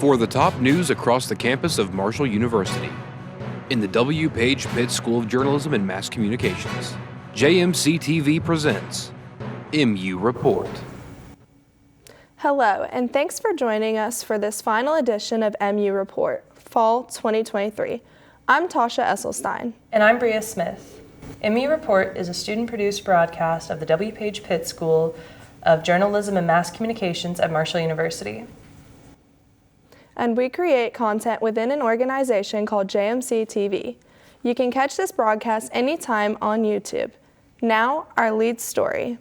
for the top news across the campus of Marshall University. In the W. Page Pitt School of Journalism and Mass Communications, JMC TV presents MU Report. Hello, and thanks for joining us for this final edition of MU Report, Fall 2023. I'm Tasha Esselstein. And I'm Bria Smith. MU Report is a student-produced broadcast of the W. Page Pitt School of Journalism and Mass Communications at Marshall University. And we create content within an organization called JMC TV. You can catch this broadcast anytime on YouTube. Now, our lead story.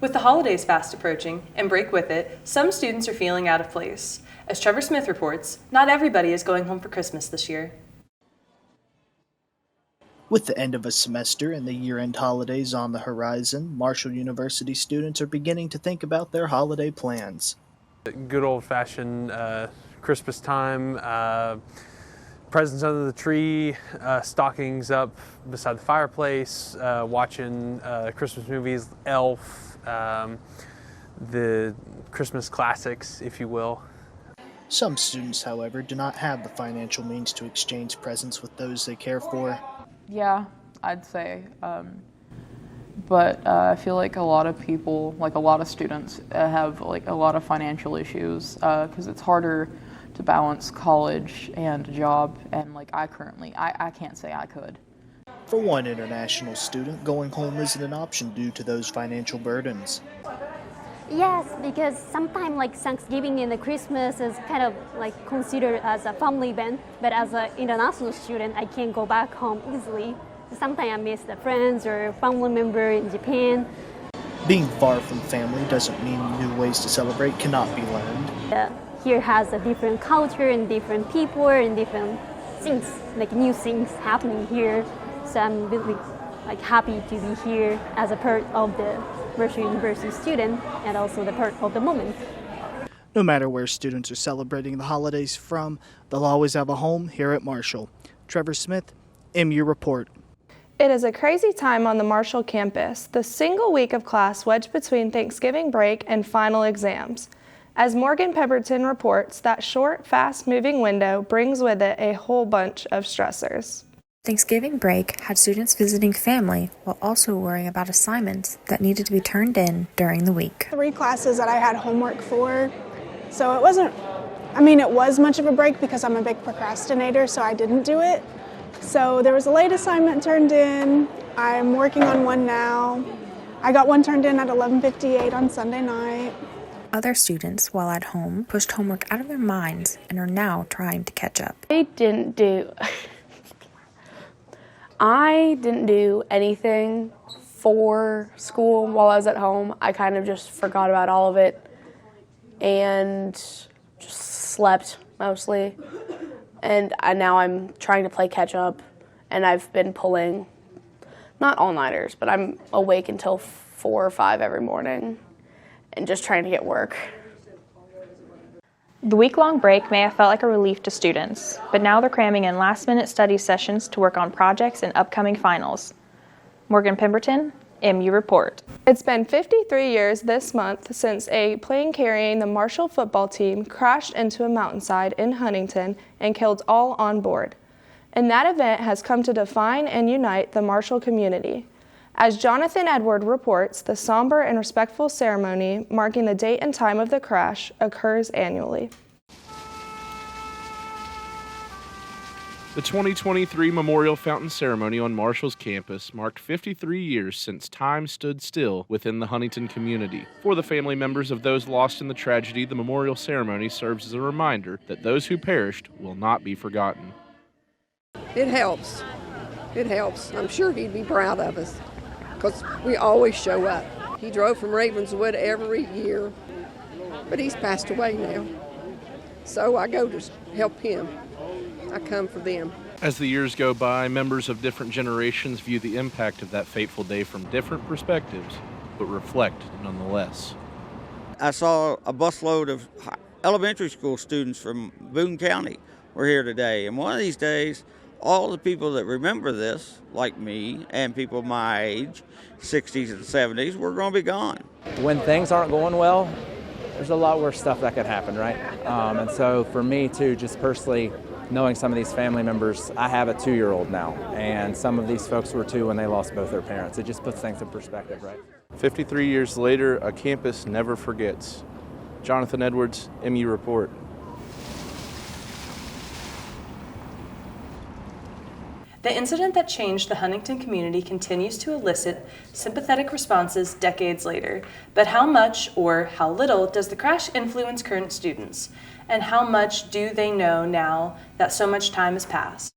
With the holidays fast approaching, and break with it, some students are feeling out of place. As Trevor Smith reports, not everybody is going home for Christmas this year. With the end of a semester and the year-end holidays on the horizon, Marshall University students are beginning to think about their holiday plans. Good old-fashioned Christmas time, presents under the tree, stockings up beside the fireplace, watching Christmas movies, Elf, the Christmas classics, if you will. Some students, however, do not have the financial means to exchange presents with those they care for. Yeah, I'd say. But I feel like a lot of people, like a lot of students, have like a lot of financial issues because it's harder to balance college and a job. And like I can't say I could. For one international student, going home isn't an option due to those financial burdens. Yes, because sometimes like Thanksgiving and the Christmas is kind of like considered as a family event, but as an international student, I can't go back home easily. Sometimes I miss the friends or family member in Japan. Being far from family doesn't mean new ways to celebrate cannot be learned. Here has a different culture and different people and different things, like new things happening here. So I'm really like happy to be here as a part of the Marshall University student and also the part of the moment. No matter where students are celebrating the holidays from, they'll always have a home here at Marshall. Trevor Smith, MU Report. It is a crazy time on the Marshall campus, the single week of class wedged between Thanksgiving break and final exams. As Morgan Pemberton reports, that short, fast-moving window brings with it a whole bunch of stressors. Thanksgiving break had students visiting family while also worrying about assignments that needed to be turned in during the week. 3 classes that I had homework for, so it was much of a break because I'm a big procrastinator, so I didn't do it. So there was a late assignment turned in. I'm working on one now. I got one turned in at 11:58 on Sunday night. Other students, while at home, pushed homework out of their minds and are now trying to catch up. I didn't do anything for school while I was at home. I kind of just forgot about all of it and just slept mostly. And now I'm trying to play catch up, and I've been pulling, not all-nighters, but I'm awake until 4 or 5 every morning and just trying to get work. The week-long break may have felt like a relief to students, but now they're cramming in last-minute study sessions to work on projects and upcoming finals. Morgan Pemberton, MU Report. It's been 53 years this month since a plane carrying the Marshall football team crashed into a mountainside in Huntington and killed all on board. And that event has come to define and unite the Marshall community. As Jonathan Edward reports, the somber and respectful ceremony marking the date and time of the crash occurs annually. The 2023 Memorial Fountain Ceremony on Marshall's campus marked 53 years since time stood still within the Huntington community. For the family members of those lost in the tragedy, the memorial ceremony serves as a reminder that those who perished will not be forgotten. It helps. It helps. I'm sure he'd be proud of us because we always show up. He drove from Ravenswood every year, but he's passed away now. So I go to help him. I come for them. As the years go by, members of different generations view the impact of that fateful day from different perspectives, but reflect nonetheless. I saw a busload of elementary school students from Boone County were here today, and one of these days, all the people that remember this, like me, and people my age, 60s and 70s, we're going to be gone. When things aren't going well, there's a lot worse stuff that could happen, right? And so for me too, just personally knowing some of these family members, I have a 2-year-old now, and some of these folks were 2 when they lost both their parents. It just puts things in perspective, right? 53 years later, a campus never forgets. Jonathan Edwards, MU Report. The incident that changed the Huntington community continues to elicit sympathetic responses decades later. But how much or how little does the crash influence current students? And how much do they know now that so much time has passed?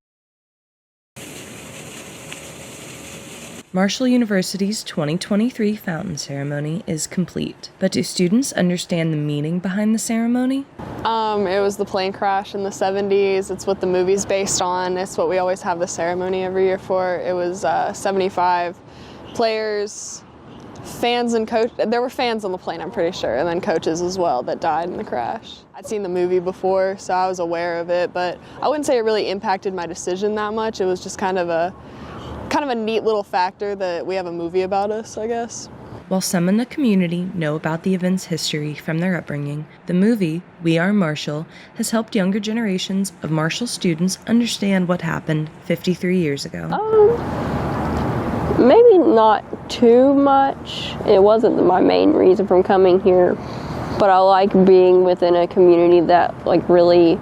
Marshall University's 2023 fountain ceremony is complete. But do students understand the meaning behind the ceremony? It was the plane crash in the 70s. It's what the movie's based on. It's what we always have the ceremony every year for. It was 75 players, fans and coach. There were fans on the plane, I'm pretty sure, and then coaches as well that died in the crash. I'd seen the movie before, so I was aware of it, but I wouldn't say it really impacted my decision that much. It was just kind of a neat little factor that we have a movie about us, I guess. While some in the community know about the event's history from their upbringing, the movie, We Are Marshall, has helped younger generations of Marshall students understand what happened 53 years ago. Maybe not too much. It wasn't my main reason from coming here, but I like being within a community that really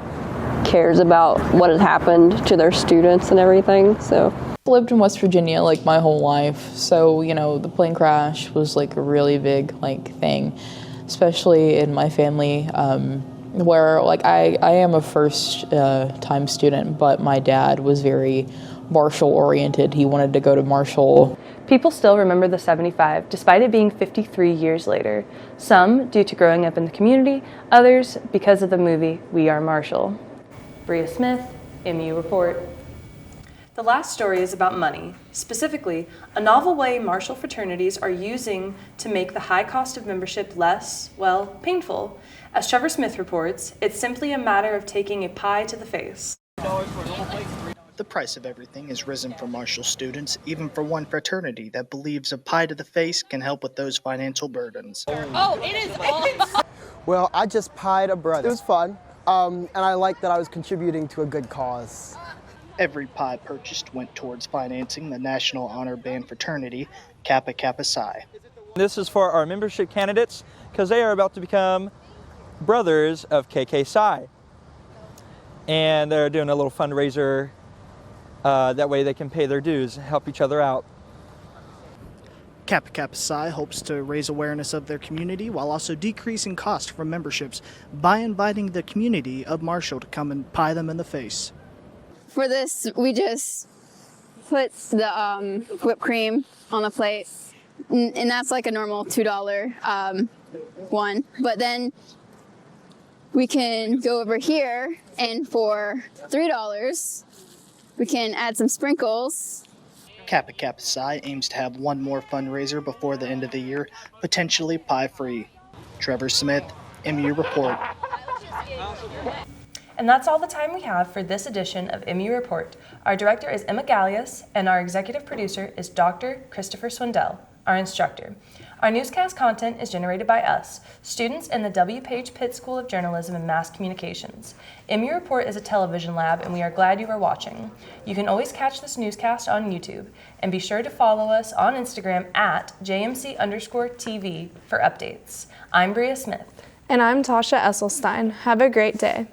cares about what has happened to their students and everything, so. I've lived in West Virginia my whole life, so the plane crash was a really big thing, especially in my family, where I am a first time student, but my dad was very Marshall oriented. He wanted to go to Marshall. People still remember the 75, despite it being 53 years later. Some due to growing up in the community, others because of the movie We Are Marshall. Bria Smith, MU Report. The last story is about money. Specifically, a novel way Marshall fraternities are using to make the high cost of membership less, painful. As Trevor Smith reports, it's simply a matter of taking a pie to the face. The price of everything has risen for Marshall students, even for one fraternity that believes a pie to the face can help with those financial burdens. Oh, it is awesome. Well, I just pied a brother. It was fun, and I liked that I was contributing to a good cause. Every pie purchased went towards financing the National Honor Band fraternity, Kappa Kappa Psi. This is for our membership candidates because they are about to become brothers of KK Psi. And they're doing a little fundraiser. That way they can pay their dues, help each other out. Kappa Kappa Psi hopes to raise awareness of their community while also decreasing cost for memberships by inviting the community of Marshall to come and pie them in the face. For this, we just put the whipped cream on the plate, and that's a normal $2 one. But then we can go over here, and for $3, we can add some sprinkles. Kappa Kappa Psi aims to have one more fundraiser before the end of the year, potentially pie-free. Trevor Smith, MU Report. And that's all the time we have for this edition of MU Report. Our director is Emma Gallius, and our executive producer is Dr. Christopher Swindell, our instructor. Our newscast content is generated by us, students in the W. Page Pitt School of Journalism and Mass Communications. MU Report is a television lab, and we are glad you are watching. You can always catch this newscast on YouTube, and be sure to follow us on Instagram at JMC_TV for updates. I'm Bria Smith. And I'm Tasha Esselstein. Have a great day.